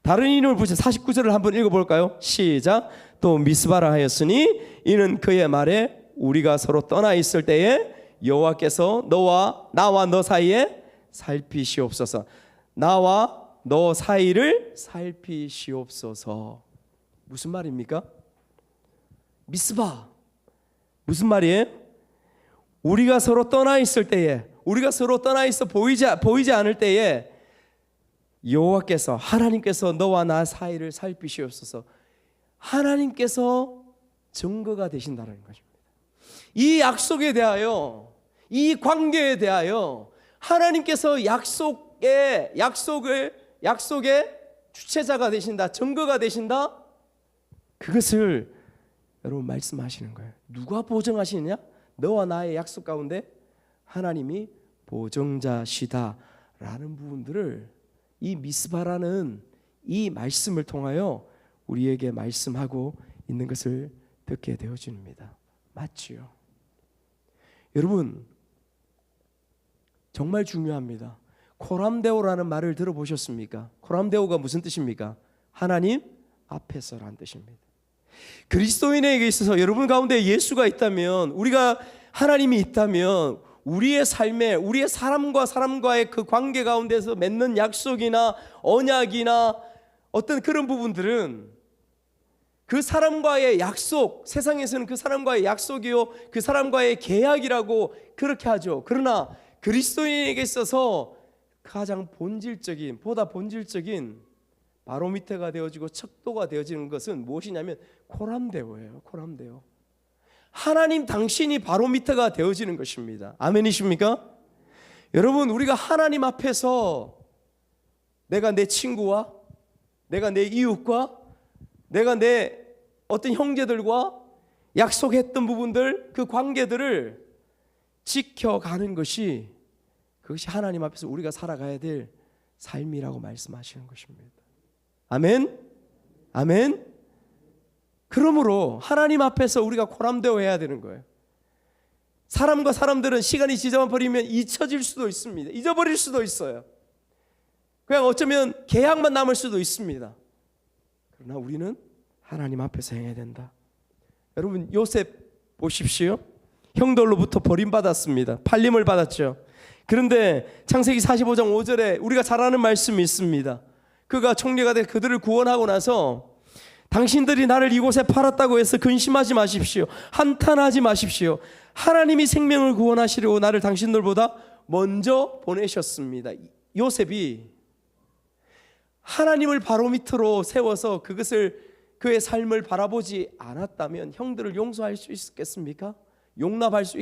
Speaker 1: 다른 이름을 붙여 49절을 한번 읽어볼까요? 시작. 또 미스바라 하였으니 이는 그의 말에 우리가 서로 떠나 있을 때에 여호와께서 나와 너 사이에 살피시옵소서. 나와 너 사이를 살피시옵소서. 무슨 말입니까? 미스바. 무슨 말이에요? 우리가 서로 떠나 있을 때에, 우리가 서로 떠나 있어 보이지 않을 때에 여호와께서, 하나님께서 너와 나 사이를 살피시옵소서. 하나님께서 증거가 되신다는 것입니다. 이 약속에 대하여, 이 관계에 대하여 하나님께서 약속의 주체자가 되신다, 증거가 되신다. 그것을 여러분 말씀하시는 거예요. 누가 보증하시느냐? 너와 나의 약속 가운데 하나님이 보증자시다라는 부분들을 이 미스바라는 이 말씀을 통하여 우리에게 말씀하고 있는 것을 듣게 되어집니다. 맞지요? 여러분, 정말 중요합니다. 코람데오라는 말을 들어보셨습니까? 코람데오가 무슨 뜻입니까? 하나님 앞에서라는 뜻입니다. 그리스도인에게 있어서 여러분 가운데 예수가 있다면, 우리가 하나님이 있다면 우리의 삶에, 우리의 사람과의 그 관계 가운데서 맺는 약속이나 언약이나 어떤 그런 부분들은 그 사람과의 약속, 세상에서는 그 사람과의 약속이요 그 사람과의 계약이라고 그렇게 하죠. 그러나 그리스도인에게 있어서 가장 본질적인, 보다 본질적인 바로미터가 되어지고 척도가 되어지는 것은 무엇이냐면 코람데오예요. 코람데오. 하나님 당신이 바로미터가 되어지는 것입니다. 아멘이십니까? 여러분, 우리가 하나님 앞에서 내가 내 친구와, 내가 내 이웃과, 내가 내 어떤 형제들과 약속했던 부분들, 그 관계들을 지켜가는 것이, 그것이 하나님 앞에서 우리가 살아가야 될 삶이라고 말씀하시는 것입니다. 아멘? 아멘? 그러므로 하나님 앞에서 우리가 코람데오 해야 되는 거예요. 사람과 사람들은 시간이 지나버 버리면 잊혀질 수도 있습니다. 잊어버릴 수도 있어요. 그냥 어쩌면 계약만 남을 수도 있습니다. 그러나 우리는 하나님 앞에서 행해야 된다. 여러분, 요셉 보십시오. 형들로부터 버림받았습니다. 팔림을 받았죠. 그런데 창세기 45장 5절에 우리가 잘 아는 말씀이 있습니다. 그가 총리가 돼 그들을 구원하고 나서 당신들이 나를 이곳에 팔았다고 해서 근심하지 마십시오. 한탄하지 마십시오. 하나님이 생명을 구원하시려고 나를 당신들보다 먼저 보내셨습니다. 요셉이 하나님을 바로미터로 세워서 그의 삶을 바라보지 않았다면 형들을 용서할 수 있었겠습니까? 용납할 수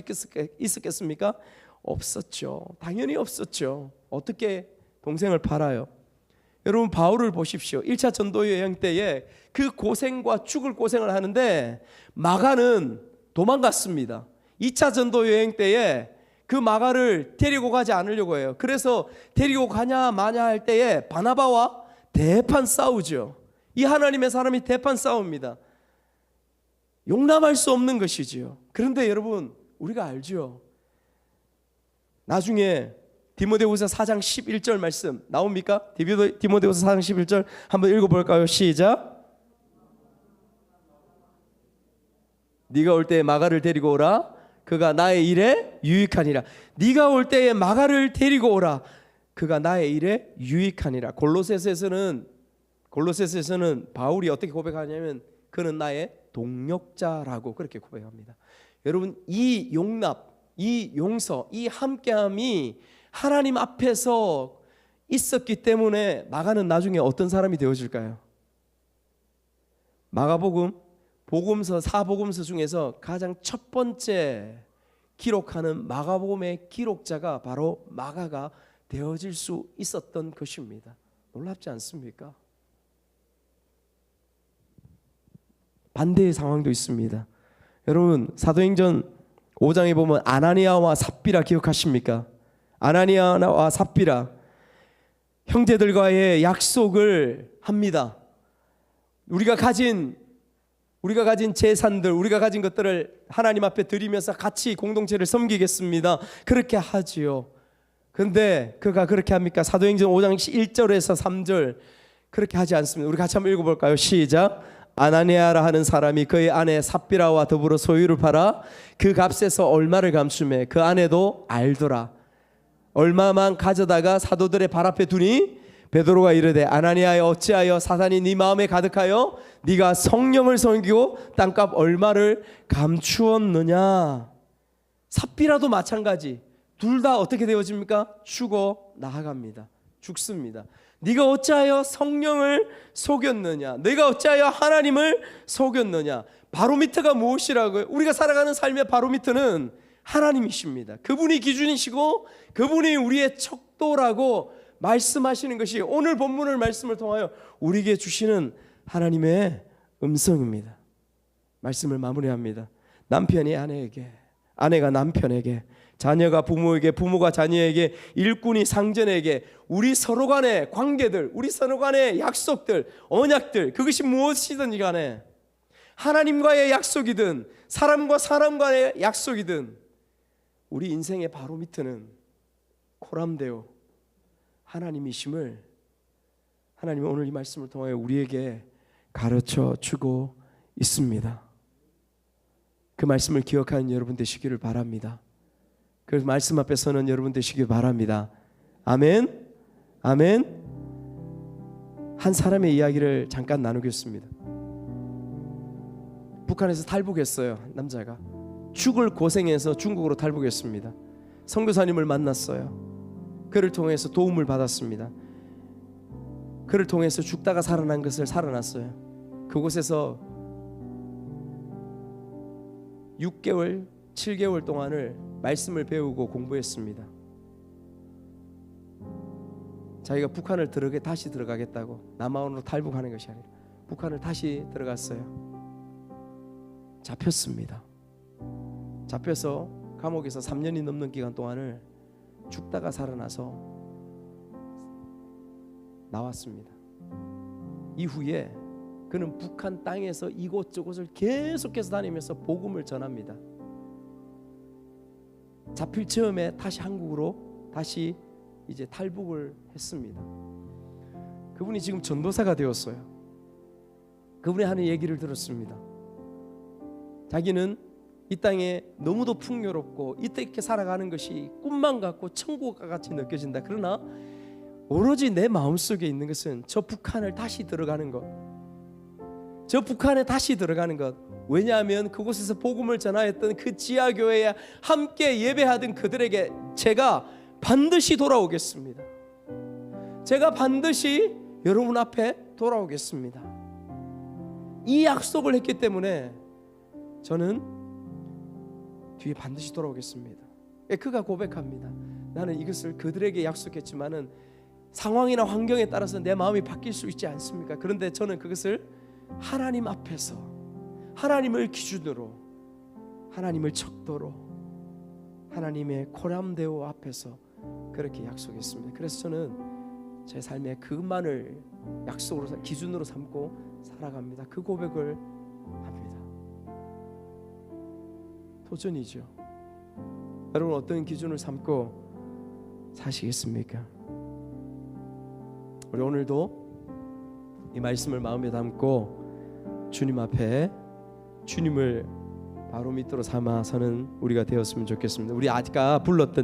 Speaker 1: 있었겠습니까? 없었죠. 당연히 없었죠. 어떻게 동생을 팔아요? 여러분, 바울을 보십시오. 1차 전도 여행 때에 그 고생과 죽을 고생을 하는데 마가는 도망갔습니다. 2차 전도 여행 때에 그 마가를 데리고 가지 않으려고 해요. 그래서 데리고 가냐 마냐 할 때에 바나바와 대판 싸우죠. 이 하나님의 사람이 대판 싸웁니다. 용납할 수 없는 것이지요. 그런데 여러분, 우리가 알죠. 나중에 디모데후서 4장 11절 말씀 나옵니까? 디모데후서 4장 11절 한번 읽어볼까요? 시작. 네가 올 때에 마가를 데리고 오라. 그가 나의 일에 유익하니라. 네가 올 때에 마가를 데리고 오라. 그가 나의 일에 유익하니라. 골로새서에서는 바울이 어떻게 고백하냐면 그는 나의 동력자라고 그렇게 고백합니다. 여러분, 이 용납, 이 용서, 이 함께함이 하나님 앞에서 있었기 때문에 마가는 나중에 어떤 사람이 되어질까요? 마가복음, 복음서, 4복음서 중에서 가장 첫 번째 기록하는 마가복음의 기록자가 바로 마가가 되어질 수 있었던 것입니다. 놀랍지 않습니까? 반대의 상황도 있습니다. 여러분, 사도행전 5장에 보면 아나니아와 삽비라 기억하십니까? 아나니아와 삽비라 형제들과의 약속을 합니다. 우리가 가진 재산들, 우리가 가진 것들을 하나님 앞에 드리면서 같이 공동체를 섬기겠습니다. 그렇게 하지요. 그런데 그가 그렇게 합니까? 사도행전 5장 1절에서 3절 그렇게 하지 않습니다. 우리 같이 한번 읽어볼까요? 시작. 아나니아라 하는 사람이 그의 아내 삽비라와 더불어 소유를 팔아 그 값에서 얼마를 감추매 그 아내도 알더라. 얼마만 가져다가 사도들의 발 앞에 두니 베드로가 이르되 아나니아여 어찌하여 사단이 네 마음에 가득하여 네가 성령을 섬기고 땅값 얼마를 감추었느냐. 삽비라도 마찬가지. 둘 다 어떻게 되어집니까? 죽어 나아갑니다. 죽습니다. 네가 어찌하여 성령을 속였느냐. 네가 어찌하여 하나님을 속였느냐. 바로미터가 무엇이라고요? 우리가 살아가는 삶의 바로미터는 하나님이십니다. 그분이 기준이시고 그분이 우리의 척도라고 말씀하시는 것이 오늘 본문을 말씀을 통하여 우리에게 주시는 하나님의 음성입니다. 말씀을 마무리합니다. 남편이 아내에게, 아내가 남편에게, 자녀가 부모에게, 부모가 자녀에게, 일꾼이 상전에게 우리 서로 간의 관계들, 우리 서로 간의 약속들, 언약들, 그것이 무엇이든지 간에 하나님과의 약속이든 사람과 사람 간의 약속이든 우리 인생의 바로미터는 코람데오 하나님이심을 하나님은 오늘 이 말씀을 통하여 우리에게 가르쳐 주고 있습니다. 그 말씀을 기억하는 여러분 되시기를 바랍니다. 그 말씀 앞에 서는 여러분 되시길 바랍니다. 아멘. 아멘. 한 사람의 이야기를 잠깐 나누겠습니다. 북한에서 탈북했어요. 남자가 죽을 고생해서 중국으로 탈북했습니다. 선교사님을 만났어요. 그를 통해서 도움을 받았습니다. 그를 통해서 죽다가 살아난 것을 살아났어요. 그곳에서 6개월, 7개월 동안을 말씀을 배우고 공부했습니다. 자기가 북한을 다시 들어가겠다고, 남한으로 탈북하는 것이 아니라 북한을 다시 들어갔어요. 잡혔습니다. 잡혀서 감옥에서 3년이 넘는 기간 동안을 죽다가 살아나서 나왔습니다. 이후에 그는 북한 땅에서 이곳저곳을 계속해서 다니면서 복음을 전합니다. 잡힐 즈음에 다시 한국으로 다시 이제 탈북을 했습니다. 그분이 지금 전도사가 되었어요. 그분이 하는 얘기를 들었습니다. 자기는 이 땅에 너무도 풍요롭고 이렇게 살아가는 것이 꿈만 같고 천국과 같이 느껴진다. 그러나 오로지 내 마음속에 있는 것은 저 북한을 다시 들어가는 것, 저 북한에 다시 들어가는 것. 왜냐하면 그곳에서 복음을 전하였던 그 지하교회에 함께 예배하던 그들에게 제가 반드시 돌아오겠습니다. 제가 반드시 여러분 앞에 돌아오겠습니다. 이 약속을 했기 때문에 저는 뒤에 반드시 돌아오겠습니다. 그가 고백합니다. 나는 이것을 그들에게 약속했지만은 상황이나 환경에 따라서 내 마음이 바뀔 수 있지 않습니까? 그런데 저는 그것을 하나님 앞에서, 하나님을 기준으로, 하나님을 척도로, 하나님의 코람데오 앞에서 그렇게 약속했습니다. 그래서 저는 제 삶에 그것만을 약속으로, 기준으로 삼고 살아갑니다. 그 고백을 합니다. 도전이죠. 여러분 어떤 기준을 삼고 사시겠습니까? 우리 오늘도 이 말씀을 마음에 담고 주님 앞에 주님을 바로 밑으로 삼아서는 우리가 되었으면 좋겠습니다. 우리 아까 불렀던